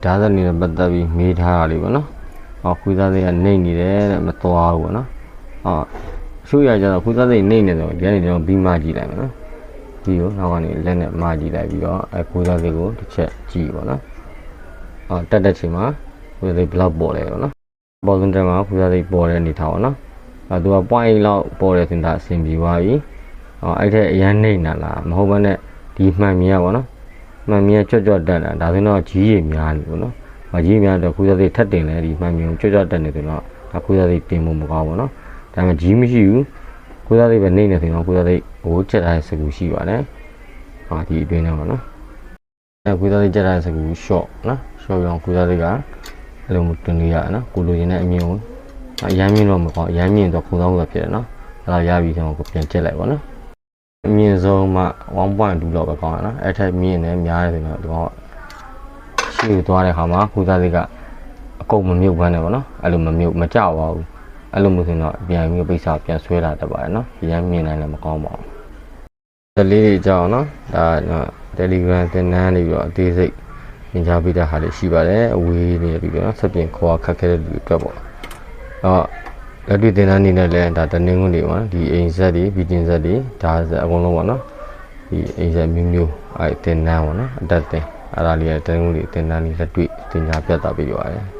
ဒါသနေပတ်သက်ပြီးမေးထားတာလေးပေါ့နော်ခွေးသားစိတ်ကနေနေတယ်တဲ့မသွားဘူးပေါ့နော်ရှုရကြတော့ခွေးသားစိတ်နေနေတော့ဒီကနေကျွန်တော်ပြီးမှကြည့်လိုက်မယ်နော်ဒီကိုနောက်ကနေလက်နဲ့မှကြည့်လိုက်ပြီးတော့ခွေးသားစိတ်ကိုတစ်ချက်ကြည့်ပေါ့နော်တက်တဲ့ချိန်မှာခွေးသားစိတ်ဘလောက်ပေါ်လဲပေါ့နော်ပေါ်စံတက်မှာခွေးသားစိတ်ပေါ်တဲ့အနေထားပေါ့နော်သူက point လောက်ပေါ်တယ်ဆိုတာအဆင်ပြေသွားပြီအဲ့ထက်အရန်နေနာလားမဟုတ်ဘဲနဲ့ဒီမှန်မြင်ရပါတော့မှန်မြင်ကြွတ်တက်တာဒါဆိုတော့ကြီးရည်များနေပေါ့နော်ကြီးများတော့ခွေးသားစိတ်ထက်တင်လဲဒီမှန်မြင်ကြွတ်တက်နေဆိုတော့ခွေးသားစိတ်တင်ဖို့မကောင်းဘူးနော်ဒါပေမဲ့ကြီးမရှိဘူးခွေးသားစိတ်ပဲနေနေဆိုတော့ခွေးသားစိတ်ဟိုချက်ထားတဲ့စကူရှိပါတယ်ဒီအတွင်းထဲမှာနော်ခွေးသားစိတ်ချက်ထားတဲ့စကူ short နော် short ရောခွေးသားစိတ်ကအဲ့လိုမျိုးတွင်လို့ရနော်ကိုလိုချင်တဲ့အမြင်ကိုအရမ်းမြင်တော့မကောင်းအရမ်းမြင်တော့ခုံသောကဖြစ်တယ်နော်အဲ့ဒါရပြီကျွန်တော်ကိုပြန်ချက်လိုက်ပါနော်အမြင်ဆုံးမှ 1.2 လောက်ပဲကောင်းတယ်နော်အဲ့ထက်မြင်နေများတယ်ဆိုတော့ဒီကောင်ရှေ့သွားတဲ့ခါမှာခွေးသားစိတ်ကအကုန်မမြုပ်ဘန်းတယ်ပေါ့နော်အဲ့လိုမမြုပ်မကြောက်ပါဘူးအဲ့လိုမျိုးဆိုတော့ပြန်ပြီးပိတ်စာပြန်ဆွဲလာတတ်ပါတယ်နော်အရမ်းမြင်နိုင်လည်းမကောင်းပါဘူးဒီလေးတွေကြောက်နော်ဒါ Telegram သင်တန်းတွေပြီးတော့အသေးစိတ်သင်ကြားပေးတဲ့ဟာတွေရှိပါတယ်အဝေးနေပြီးတော့ဆက်ပြင်ခေါ်ခက်ခဲတဲ့လူတွေအတွက်ပေါ့လက်တွေ့သင်တန်းနေနဲ့လည်းဒါတနင်္ဂနွေတွေမှာဒီအိမ်ဆက်တွေဗီတင်ဆက်တွေဒါဆက်အကုန်လုံးပေါ့နော်ဒီအိမ်ဆက်မျိုးမျိုးအဲ့သင်တန်းပေါ့နော်အတက်သင်အဲ့ဒါလေးကတနင်္ဂနွေသင်တန်းလေးလက်တွေ့သင်ကြားပြသပေးကြပါတယ်